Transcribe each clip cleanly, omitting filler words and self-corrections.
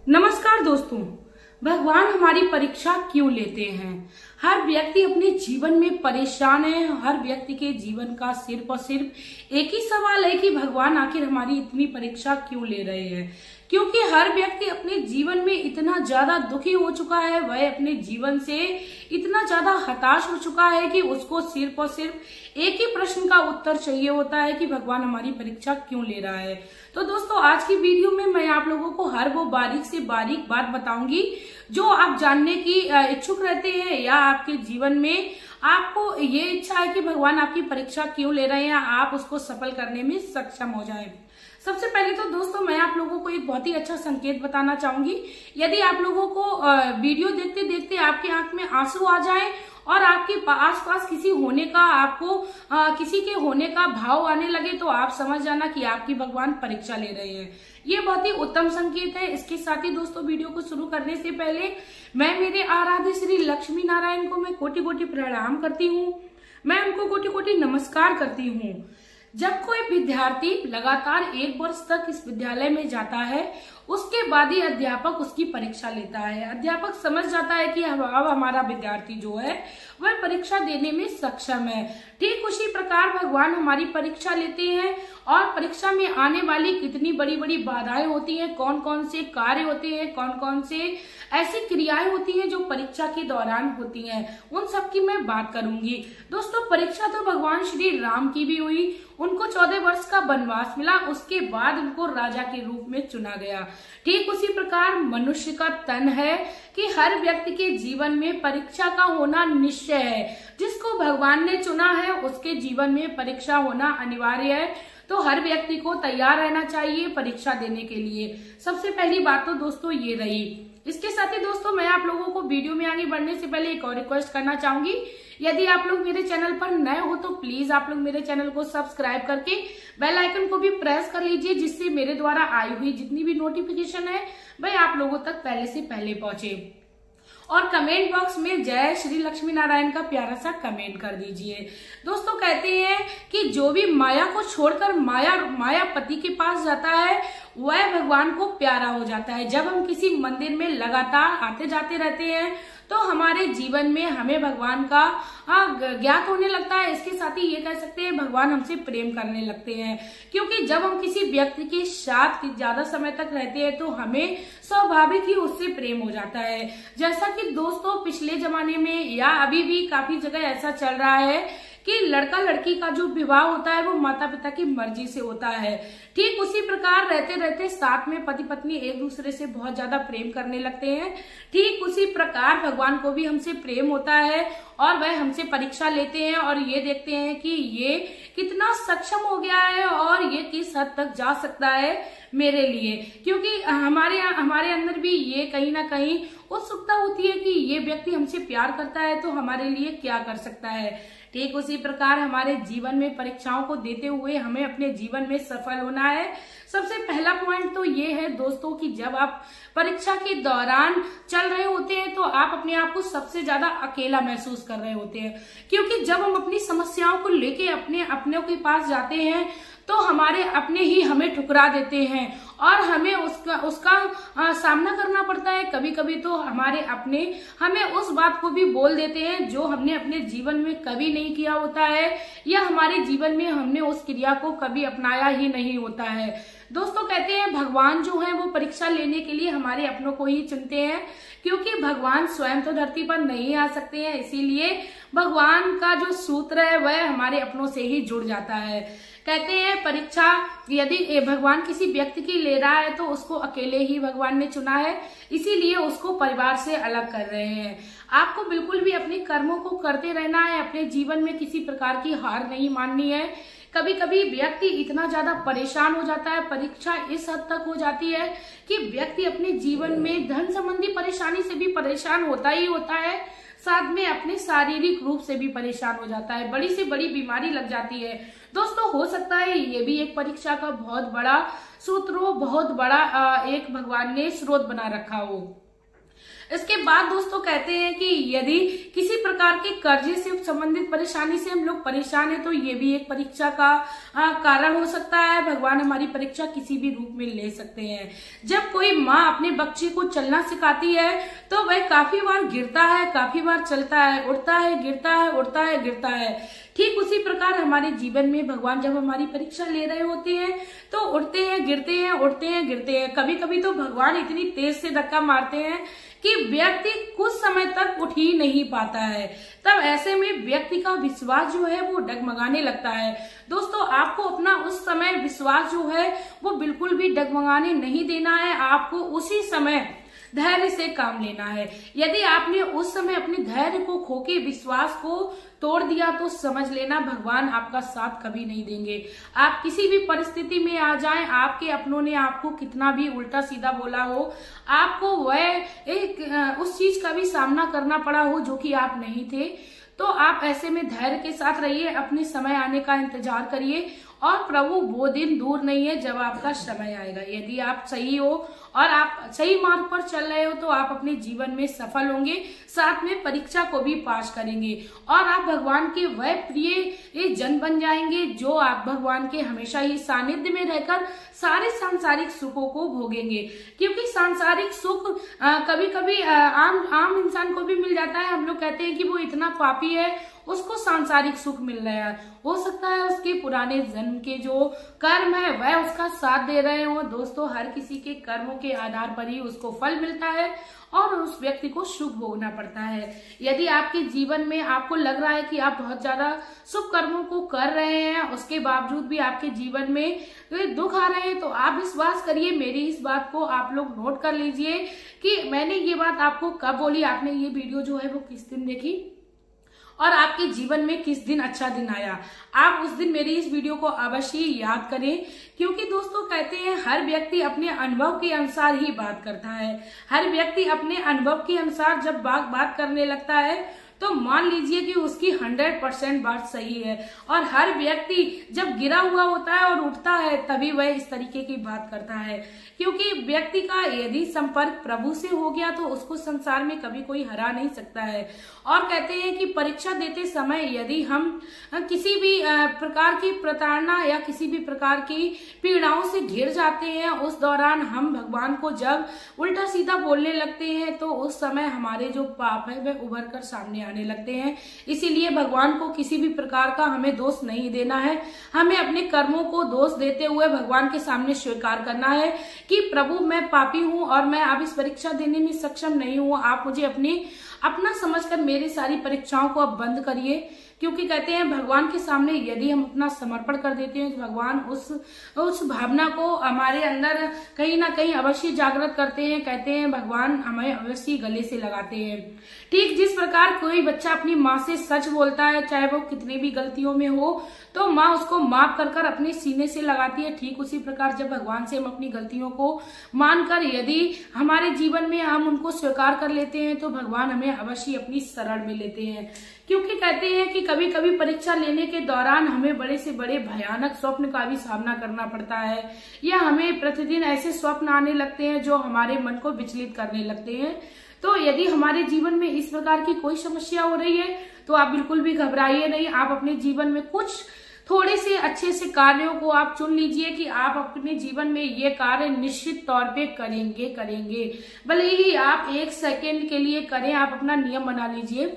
नमस्कार दोस्तों। भगवान हमारी परीक्षा क्यों लेते हैं? हर व्यक्ति अपने जीवन में परेशान है। हर व्यक्ति के जीवन का सिर्फ और सिर्फ एक ही सवाल है कि भगवान आखिर हमारी इतनी परीक्षा क्यों ले रहे हैं। क्योंकि हर व्यक्ति अपने जीवन में इतना ज्यादा दुखी हो चुका है, वह अपने जीवन से इतना ज्यादा हताश हो चुका है कि उसको सिर्फ और सिर्फ एक ही प्रश्न का उत्तर चाहिए होता है कि भगवान हमारी परीक्षा क्यों ले रहा है। तो दोस्तों, आज की वीडियो में मैं आप लोगों को हर वो बारीक से बारीक बात बताऊंगी जो आप जानने की इच्छुक रहते हैं, या आपके जीवन में आपको ये इच्छा है कि भगवान आपकी परीक्षा क्यों ले रहे हैं, आप उसको सफल करने में सक्षम हो जाए। सबसे पहले तो दोस्तों, मैं आप लोगों को एक बहुत ही अच्छा संकेत बताना चाहूंगी। यदि आप लोगों को वीडियो देखते देखते आपकी आंख में आंसू आ जाए और आपके आसपास किसी होने का आपको किसी के होने का भाव आने लगे, तो आप समझ जाना कि आपकी भगवान परीक्षा ले रहे हैं। ये बहुत ही उत्तम संकेत है। इसके साथ ही दोस्तों, वीडियो को शुरू करने से पहले मैं मेरे आराध्य श्री लक्ष्मी नारायण को मैं कोटि कोटि प्रणाम करती हूँ। मैं उनको कोटि कोटि नमस्कार करती हूँ। जब कोई विद्यार्थी लगातार 1 वर्ष तक इस विद्यालय में जाता है, उसके बाद ही अध्यापक उसकी परीक्षा लेता है। अध्यापक समझ जाता है कि अब हमारा विद्यार्थी जो है वह परीक्षा देने में सक्षम है। ठीक उसी प्रकार भगवान हमारी परीक्षा लेते हैं, और परीक्षा में आने वाली कितनी बड़ी बड़ी बाधाएं होती हैं, कौन कौन से कार्य होते हैं, कौन कौन से ऐसी क्रियाएं होती हैं जो परीक्षा के दौरान होती हैं, उन सब की मैं बात करूंगी। दोस्तों, परीक्षा तो भगवान श्री राम की भी हुई। उनको 14 वर्ष का वनवास मिला, उसके बाद उनको राजा के रूप में चुना गया। ठीक उसी प्रकार मनुष्य का तन है कि हर व्यक्ति के जीवन में परीक्षा का होना निश्चय है। जिसको भगवान ने चुना है उसके जीवन में परीक्षा होना अनिवार्य है। तो हर व्यक्ति को तैयार रहना चाहिए परीक्षा देने के लिए। सबसे पहली बात तो दोस्तों ये रही। इसके साथ ही दोस्तों, मैं आप लोगों को वीडियो में आगे बढ़ने से पहले एक और रिक्वेस्ट करना चाहूंगी। यदि आप लोग मेरे चैनल पर नए हो तो प्लीज आप लोग मेरे चैनल को सब्सक्राइब करके बेल आइकन को भी प्रेस कर लीजिए, जिससे मेरे द्वारा आई हुई जितनी भी नोटिफिकेशन है वह आप लोगों तक पहले से पहले पहुंचे। और कमेंट बॉक्स में जय श्री लक्ष्मी नारायण का प्यारा सा कमेंट कर दीजिए। दोस्तों, कहते हैं कि जो भी माया को छोड़कर मायापति के पास जाता है वह भगवान को प्यारा हो जाता है। जब हम किसी मंदिर में लगातार आते जाते रहते हैं तो हमारे जीवन में हमें भगवान का ज्ञात होने लगता है। इसके साथ ही ये कह सकते हैं भगवान हमसे प्रेम करने लगते हैं, क्योंकि जब हम किसी व्यक्ति के साथ ज्यादा समय तक रहते हैं तो हमें स्वाभाविक ही उससे प्रेम हो जाता है। जैसा कि दोस्तों पिछले जमाने में या अभी भी काफी जगह ऐसा चल रहा है कि लड़का लड़की का जो विवाह होता है वो माता पिता की मर्जी से होता है। ठीक उसी प्रकार रहते रहते साथ में पति पत्नी एक दूसरे से बहुत ज्यादा प्रेम करने लगते हैं। ठीक उसी प्रकार भगवान को भी हमसे प्रेम होता है और वह हमसे परीक्षा लेते हैं और ये देखते हैं कि ये कितना सक्षम हो गया है और ये किस हद तक जा सकता है मेरे लिए। क्योंकि हमारे अंदर भी ये कहीं ना कहीं उत्सुकता होती है कि ये व्यक्ति हमसे प्यार करता है तो हमारे लिए क्या कर सकता है। ठीक उसी प्रकार हमारे जीवन में परीक्षाओं को देते हुए हमें अपने जीवन में सफल होना है। सबसे पहला पॉइंट तो ये है दोस्तों कि जब आप परीक्षा के दौरान चल रहे होते हैं तो आप अपने आप को सबसे ज्यादा अकेला महसूस कर रहे होते हैं। क्योंकि जब हम अपनी समस्याओं को लेके अपने के पास जाते हैं तो हमारे अपने ही हमें ठुकरा देते हैं और हमें उसका सामना करना पड़ता है। कभी कभी तो हमारे अपने हमें उस बात को भी बोल देते हैं जो हमने अपने जीवन में कभी नहीं किया होता है, या हमारे जीवन में हमने उस क्रिया को कभी अपनाया ही नहीं होता है। दोस्तों, कहते हैं भगवान जो है वो परीक्षा लेने के लिए हमारे अपनों को ही चुनते हैं, क्योंकि भगवान स्वयं तो धरती पर नहीं आ सकते हैं। इसीलिए भगवान का जो सूत्र है वह हमारे अपनों से ही जुड़ जाता है। कहते हैं परीक्षा यदि भगवान किसी व्यक्ति की ले रहा है तो उसको अकेले ही भगवान ने चुना है, इसीलिए उसको परिवार से अलग कर रहे हैं। आपको बिल्कुल भी अपने कर्मों को करते रहना है, अपने जीवन में किसी प्रकार की हार नहीं माननी है। कभी कभी व्यक्ति इतना ज्यादा परेशान हो जाता है, परीक्षा इस हद तक हो जाती है कि व्यक्ति अपने जीवन में धन संबंधी परेशानी से भी परेशान होता ही होता है, साथ में अपने शारीरिक रूप से भी परेशान हो जाता है, बड़ी से बड़ी बीमारी लग जाती है। दोस्तों, हो सकता है ये भी एक परीक्षा का बहुत बड़ा सूत्र हो, बहुत बड़ा एक भगवान ने स्रोत बना रखा हो। इसके बाद दोस्तों कहते हैं कि यदि किसी प्रकार के कर्जे से संबंधित परेशानी से हम लोग परेशान हैं तो ये भी एक परीक्षा का कारण हो सकता है। भगवान हमारी परीक्षा किसी भी रूप में ले सकते हैं। जब कोई माँ अपने बच्चे को चलना सिखाती है तो वह काफी बार गिरता है, काफी बार चलता है, उठता है, गिरता है, उठता है, गिरता है। ठीक उसी प्रकार हमारे जीवन में भगवान जब हमारी परीक्षा ले रहे होते हैं तो उठते हैं, गिरते हैं, उठते हैं, गिरते हैं। कभी कभी तो भगवान इतनी तेज से धक्का मारते हैं कि व्यक्ति कुछ समय तक उठ ही नहीं पाता है। तब ऐसे में व्यक्ति का विश्वास जो है वो डगमगाने लगता है। दोस्तों, आपको अपना उस समय विश्वास जो है वो बिल्कुल भी डगमगाने नहीं देना है। आपको उसी समय धैर्य से काम लेना है। यदि आपने उस समय अपने धैर्य को खोके विश्वास को तोड़ दिया तो समझ लेना भगवान आपका साथ कभी नहीं देंगे। आप किसी भी परिस्थिति में आ जाएं, आपके अपनों ने आपको कितना भी उल्टा सीधा बोला हो, आपको वह उस चीज का भी सामना करना पड़ा हो जो कि आप नहीं थे, तो आप ऐसे में धैर्य के साथ रहिए, अपने समय आने का इंतजार करिए और प्रभु वो दिन दूर नहीं है जब आपका समय आएगा। यदि आप सही हो और आप सही मार्ग पर चल रहे हो तो आप अपने जीवन में सफल होंगे, साथ में परीक्षा को भी पास करेंगे और आप भगवान के वह प्रिय जन बन जाएंगे जो आप भगवान के हमेशा ही सानिध्य में रहकर सारे सांसारिक सुखों को भोगेंगे। क्योंकि सांसारिक सुख कभी कभी आम इंसान को भी मिल जाता है। हम लोग कहते हैं कि वो इतना पापी है, उसको सांसारिक सुख मिल रहा है। हो सकता है उसके पुराने जन्म के जो कर्म है वह उसका साथ दे रहे हो। दोस्तों, हर किसी के कर्मों के आधार पर ही उसको फल मिलता है और उस व्यक्ति को सुख भोगना पड़ता है। यदि आपके जीवन में आपको लग रहा है कि आप बहुत ज्यादा शुभ कर्मों को कर रहे हैं, उसके बावजूद भी आपके जीवन में दुख आ रहे हैं, तो आप विश्वास करिए, मेरी इस बात को आप लोग नोट कर लीजिए कि मैंने ये बात आपको कब बोली, आपने ये वीडियो जो है वो किस दिन देखी और आपके जीवन में किस दिन अच्छा दिन आया। आप उस दिन मेरी इस वीडियो को अवश्य याद करें। क्योंकि दोस्तों कहते हैं हर व्यक्ति अपने अनुभव के अनुसार ही बात करता है। हर व्यक्ति अपने अनुभव के अनुसार जब बात करने लगता है तो मान लीजिए कि उसकी 100% बात सही है। और हर व्यक्ति जब गिरा हुआ होता है और उठता है तभी वह इस तरीके की बात करता है। क्योंकि व्यक्ति का यदि संपर्क प्रभु से हो गया तो उसको संसार में कभी कोई हरा नहीं सकता है। और कहते हैं कि परीक्षा देते समय यदि हम किसी भी प्रकार की प्रताड़ना या किसी भी प्रकार की पीड़ाओं से घिर जाते हैं, उस दौरान हम भगवान को जब उल्टा सीधा बोलने लगते हैं तो उस समय हमारे जो पाप है वह उभर कर सामने आने लगते हैं। इसीलिए भगवान को किसी भी प्रकार का हमें दोष नहीं देना है। हमें अपने कर्मों को दोष देते हुए भगवान के सामने स्वीकार करना है कि प्रभु मैं पापी हूँ और मैं अब इस परीक्षा देने में सक्षम नहीं हूँ। आप मुझे अपना समझकर मेरी सारी परीक्षाओं को अब बंद करिए। क्योंकि कहते हैं भगवान के सामने यदि हम अपना समर्पण कर देते हैं तो भगवान उस भावना को हमारे अंदर कहीं ना कहीं अवश्य जागृत करते हैं। कहते हैं भगवान हमें अवश्य गले से लगाते हैं। ठीक जिस प्रकार कोई बच्चा अपनी माँ से सच बोलता है, चाहे वो कितनी भी गलतियों में हो, तो माँ उसको माफ कर अपने सीने से लगाती है। ठीक उसी प्रकार जब भगवान से हम अपनी गलतियों को मानकर यदि हमारे जीवन में हम उनको स्वीकार कर लेते हैं तो भगवान हमें अवश्य अपनी शरण में लेते हैं। क्योंकि कहते हैं कि कभी कभी परीक्षा लेने के दौरान हमें बड़े से बड़े भयानक स्वप्न का भी सामना करना पड़ता है, या हमें प्रतिदिन ऐसे स्वप्न आने लगते हैं जो हमारे मन को विचलित करने लगते हैं। तो यदि हमारे जीवन में इस प्रकार की कोई समस्या हो रही है तो आप बिल्कुल भी घबराइए नहीं। आप अपने जीवन में कुछ थोड़े से अच्छे से कार्यों को आप चुन लीजिए कि आप अपने जीवन में ये कार्य निश्चित तौर पे करेंगे। भले ही आप 1 सेकेंड के लिए करें, आप अपना नियम बना लीजिए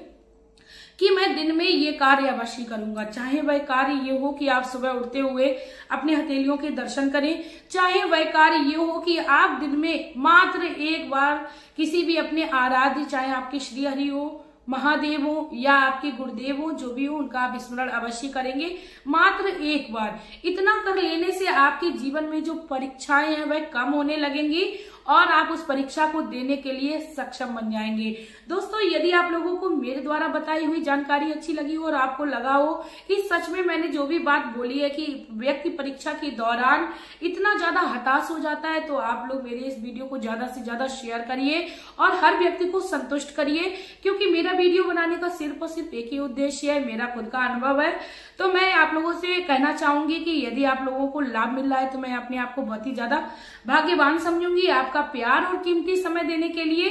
कि मैं दिन में ये कार्य अवश्य करूंगा। चाहे वह कार्य ये हो कि आप सुबह उठते हुए अपने हथेलियों के दर्शन करें, चाहे वह कार्य ये हो कि आप दिन में मात्र एक बार किसी भी अपने आराध्य, चाहे आपके श्री हरि हो, महादेव हो या आपके गुरुदेव हो, जो भी हो उनका आप स्मरण अवश्य करेंगे, मात्र एक बार। इतना कर लेने से आपके जीवन में जो परीक्षाएं हैं वह कम होने लगेंगी और आप उस परीक्षा को देने के लिए सक्षम बन जाएंगे। दोस्तों, यदि आप लोगों को मेरे द्वारा बताई हुई जानकारी अच्छी लगी हो और आपको लगा हो कि सच में मैंने जो भी बात बोली है कि व्यक्ति परीक्षा के दौरान इतना ज्यादा हताश हो जाता है, तो आप लोग मेरे इस वीडियो को ज्यादा से ज्यादा शेयर करिए और हर व्यक्ति को संतुष्ट करिए। क्योंकि मेरा वीडियो बनाने का सिर्फ और सिर्फ एक ही उद्देश्य है, मेरा खुद का अनुभव है। तो मैं आप लोगों से कहना चाहूंगी कि यदि आप लोगों को लाभ मिल रहा है तो मैं अपने आप को बहुत ही ज्यादा भाग्यवान समझूंगी। आपका प्यार और कीमती समय देने के लिए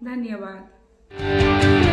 धन्यवाद।